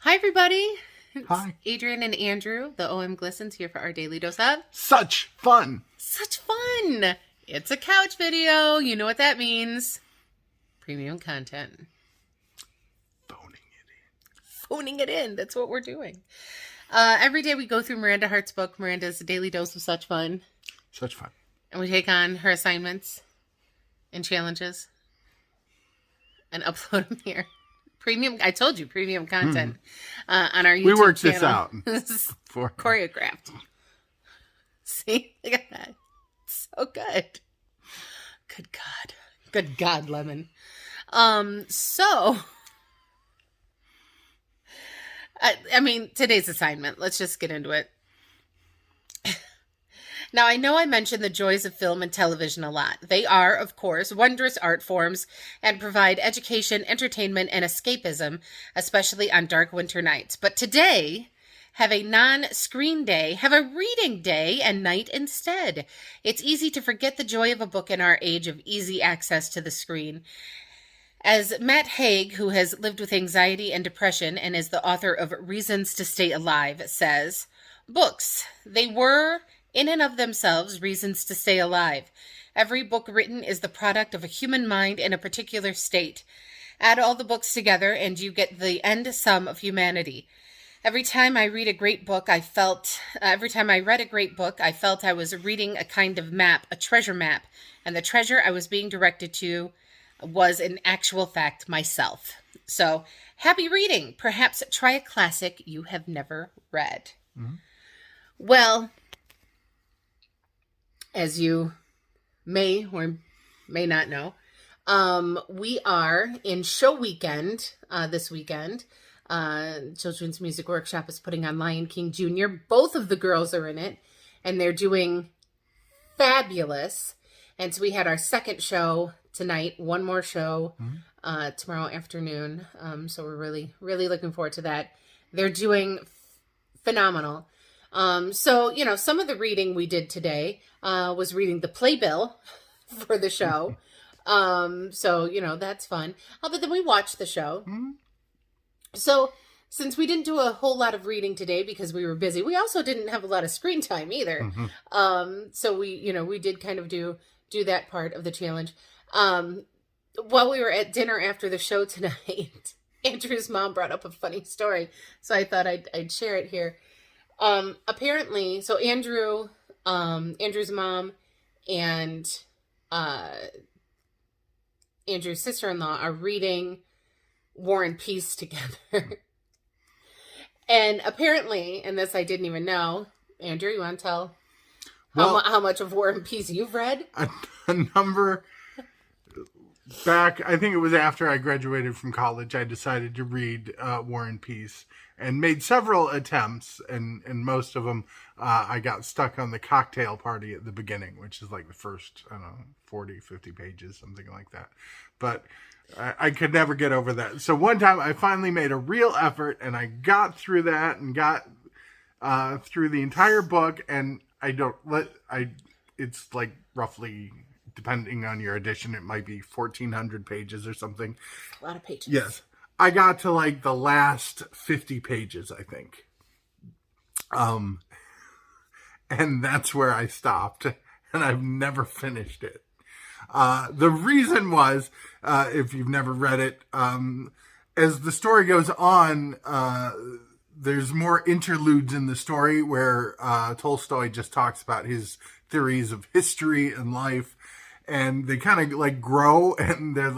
Hi, everybody. It's Hi. Adrian and Andrew, the OM Glistens, here for our daily dose of Such fun. such fun. It's a couch video. You know what that means. Premium content. Phoning it in. That's what we're doing. Every day we go through Miranda Hart's book, Miranda's Daily Dose of Such Fun. Such fun. And we take on her assignments and challenges and upload them here. Premium, I told you, premium content on our YouTube channel. We worked this out. Choreographed. See? Look at that. It's so good. Good God. Good God, Lemon. Today's assignment. Let's just get into it. Now, I know I mentioned the joys of film and television a lot. They are, of course, wondrous art forms and provide education, entertainment, and escapism, especially on dark winter nights. But today, have a non-screen day, have a reading day and night instead. It's easy to forget the joy of a book in our age of easy access to the screen. As Matt Haig, who has lived with anxiety and depression and is the author of Reasons to Stay Alive, says, books, they were, in and of themselves, reasons to stay alive. Every book written is the product of a human mind in a particular state. Add all the books together and you get the end sum of humanity. Every time I read a great book, I felt I was reading a kind of map, a treasure map, and the treasure I was being directed to was in actual fact myself. So, happy reading. Perhaps try a classic you have never read. Mm-hmm. Well, as you may or may not know, we are in show weekend this weekend. Children's Music Workshop is putting on Lion King Jr. Both of the girls are in it, and they're doing fabulous. And so we had our second show tonight, one more show tomorrow afternoon. So we're really, really looking forward to that. They're doing phenomenal. So, some of the reading we did today was reading the playbill for the show. So, that's fun. But then we watched the show. Mm-hmm. So, since we didn't do a whole lot of reading today because we were busy, we also didn't have a lot of screen time either. Mm-hmm. So we did kind of do that part of the challenge. While we were at dinner after the show tonight, Andrew's mom brought up a funny story. So I thought I'd share it here. Apparently, so Andrew's mom and Andrew's sister-in-law are reading War and Peace together. And apparently, and this I didn't even know, Andrew, you want to tell how much of War and Peace you've read? A number back, I think it was after I graduated from college, I decided to read War and Peace and made several attempts, and most of them I got stuck on the cocktail party at the beginning, which is like the first, 40, 50 pages, something like that. But I could never get over that. So one time I finally made a real effort and I got through that and got through the entire book, and it's like roughly, depending on your edition, it might be 1,400 pages or something. A lot of pages. Yes. I got to like the last 50 pages, I think. And that's where I stopped, and I've never finished it. The reason was, if you've never read it, as the story goes on, there's more interludes in the story where Tolstoy just talks about his theories of history and life, and they kind of like grow, and they're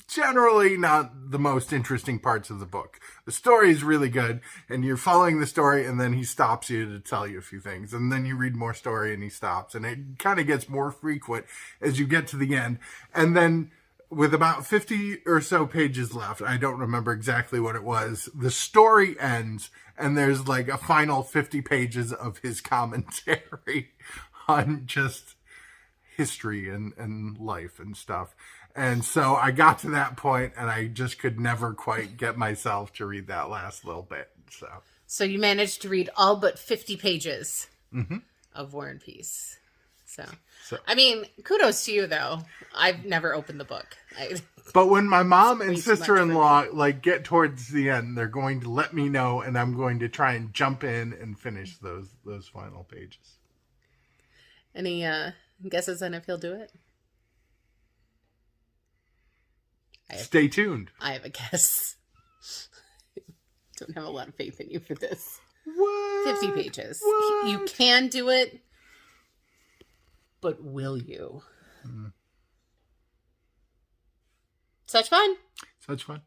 generally not the most interesting parts of the book. The story is really good, and you're following the story, and then he stops you to tell you a few things, and then you read more story and he stops, and it kind of gets more frequent as you get to the end. And then with about 50 or so pages left, I don't remember exactly what it was, the story ends, and there's like a final 50 pages of his commentary on just history and life and stuff. And so I got to that point, and I just could never quite get myself to read that last little bit. So you managed to read all but 50 pages of War and Peace. So, I mean, kudos to you, though. I've never opened the book. But when my mom It's and way too much sister-in-law like get towards the end, they're going to let me know, and I'm going to try and jump in and finish those final pages. Any guesses on if he'll do it? Stay tuned. I have a guess. Don't have a lot of faith in you for this. What? 50 pages. What? You can do it, but will you? Such fun. Such fun.